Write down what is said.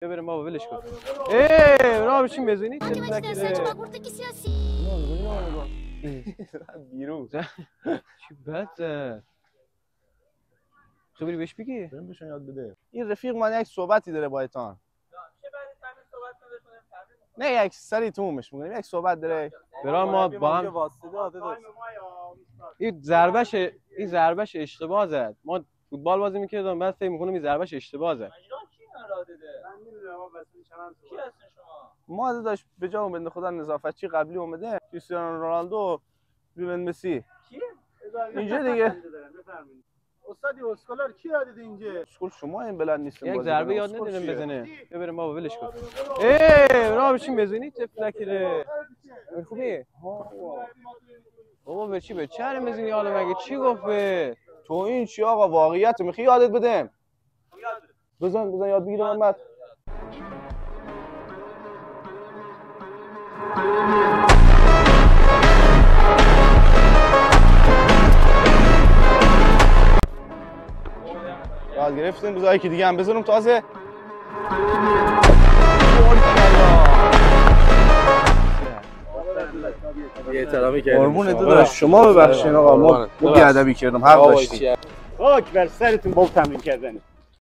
بیا بریم بابا ولش کن. اونا بشین بزنید بیرون چی بده خبری بهش بگی بریم بهشون یاد بده. این رفیق من یک صحبتی داره با ایتان. نه یک سری تومش میگم یک صحبت داره. برام ما با هم این ضربش اشتباه زد. ما فوتبال بازی میکردم بعد فکر میکنم این ضربش اشتباه زد. ما داشت به جا بنده خدا نظافتچی قبلی اومده کریستیانو رونالدو لیونل مسی کی اینجا دیگه استادی اسکولار کی یاد دیده اینجا اسکول شما این بلد نیستین یک ضربه یاد ندیدم بزنه بیا بریم بابا ولش کن اونا بشین بزنید تفلکره خوبی بابا به چی به چرم بزنی حالا مگه چی گفت تو این چی آقا واقعیت میخوای یادت بدم بزن یاد بگیرم محمد یاد گرفتیم بذار یکی دیگه هم بزنم تازه بی‌احترامی کردیم. قربونت داداش شما ببخشید آقا ما بی‌ادبی کردم حق داشتید. خاک بر سرتون با تمرین کردن.